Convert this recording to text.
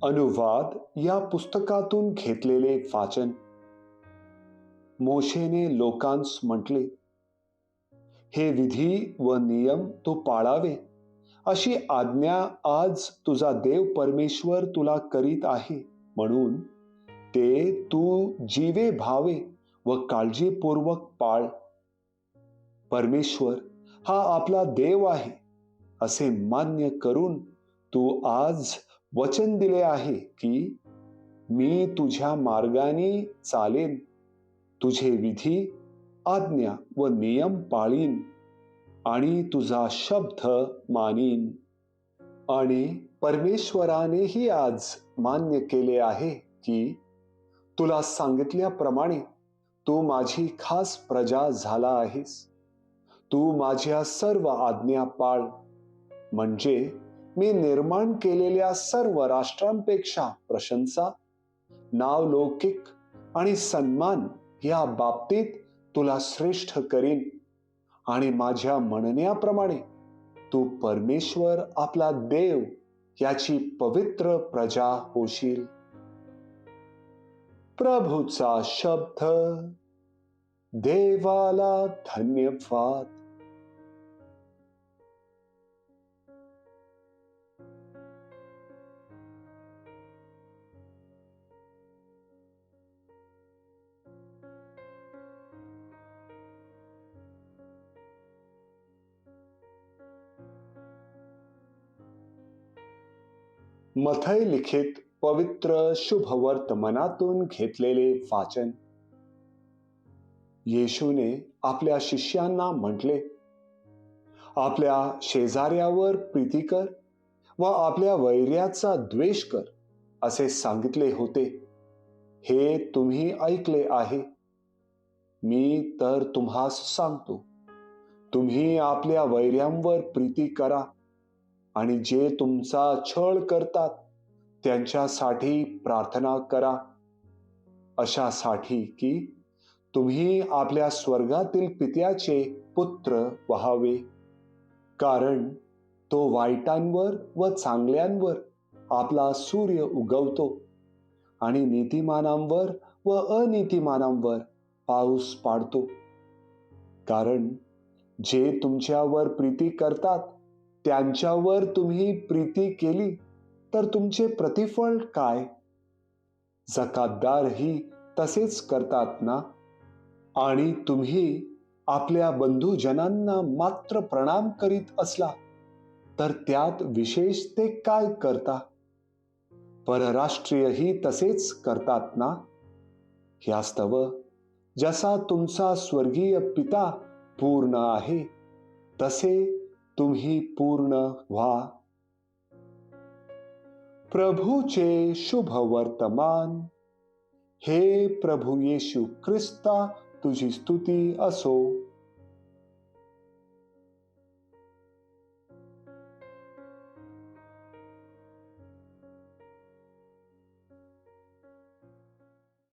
अनुवाद या पुस्तकातून घेतलेले वाचन. मोशेने लोकांस म्हटले, हे विधी व नियम तू पाळावे अशी आज्ञा आज तुझा देव परमेश्वर तुला करीत आहे, म्हणून ते तू जीवे भावे व काळजीपूर्वक पाळ. परमेश्वर हा आपला देव आहे असे मान्य करून तू आज वचन दिले आहे की मी तुझ्या मार्गाने चालेन, तुझे विधी, आज्ञा व नियम पाळीन आणि तुझा शब्द मानीन. आणि परमेश्वरानेही आज मान्य केले आहे की तुला सांगितल्याप्रमाणे तू माझी खास प्रजा झाला आहेस. तू माझ्या सर्व आज्ञा पाळ, म्हणजे मी निर्माण केलेल्या सर्व राष्ट्रांपेक्षा प्रशंसा, नावलौकिक आणि सन्मान या बाबतीत तुला श्रेष्ठ करीन आणि माझ्या म्हणण्याप्रमाणे तू परमेश्वर आपला देव याची पवित्र प्रजा होशील. प्रभूचा शब्द. देवाला धन्यवाद. मथई लिखित पवित्र शुभवर्तमानातून घेतलेले वाचन. येशूने आपल्या शिष्यांना म्हटले, आपल्या शेजाऱ्यावर प्रीती कर व आपल्या वैऱ्याचा द्वेष कर असे सांगितले होते. हे तुम्ही ऐकले आहे. मी तर तुम्हास सांगतो, तुम्ही आपल्या वैऱ्यांवर प्रीती करा आणि जे तुमचा छळ करतात त्यांच्यासाठी प्रार्थना करा, अशासाठी की तुम्ही आपल्या स्वर्गातील पित्याचे पुत्र व्हावे. कारण तो वाईटांवर व चांगल्यांवर आपला सूर्य उगवतो आणि नीतिमानांवर व अनीतिमानांवर पाऊस पाडतो. कारण जे तुमच्यावर प्रीती करतात त्यांच्यावर तुम्ही प्रीती केली तर तुमचे प्रतिफळ काय? जकातदारही तसेच करतात ना? आणि तुम्ही आपल्या बंधुजनांना मात्र प्रणाम करीत असला तर त्यात विशेष ते काय करता? परराष्ट्रीयही तसेच करतात ना? ह्यास्तव जसा तुमचा स्वर्गीय पिता पूर्ण आहे तसे तुम्ही पूर्ण व्हा. प्रभूचे शुभ वर्तमान. हे प्रभू येशू ख्रिस्ता, तुझी स्तुती असो.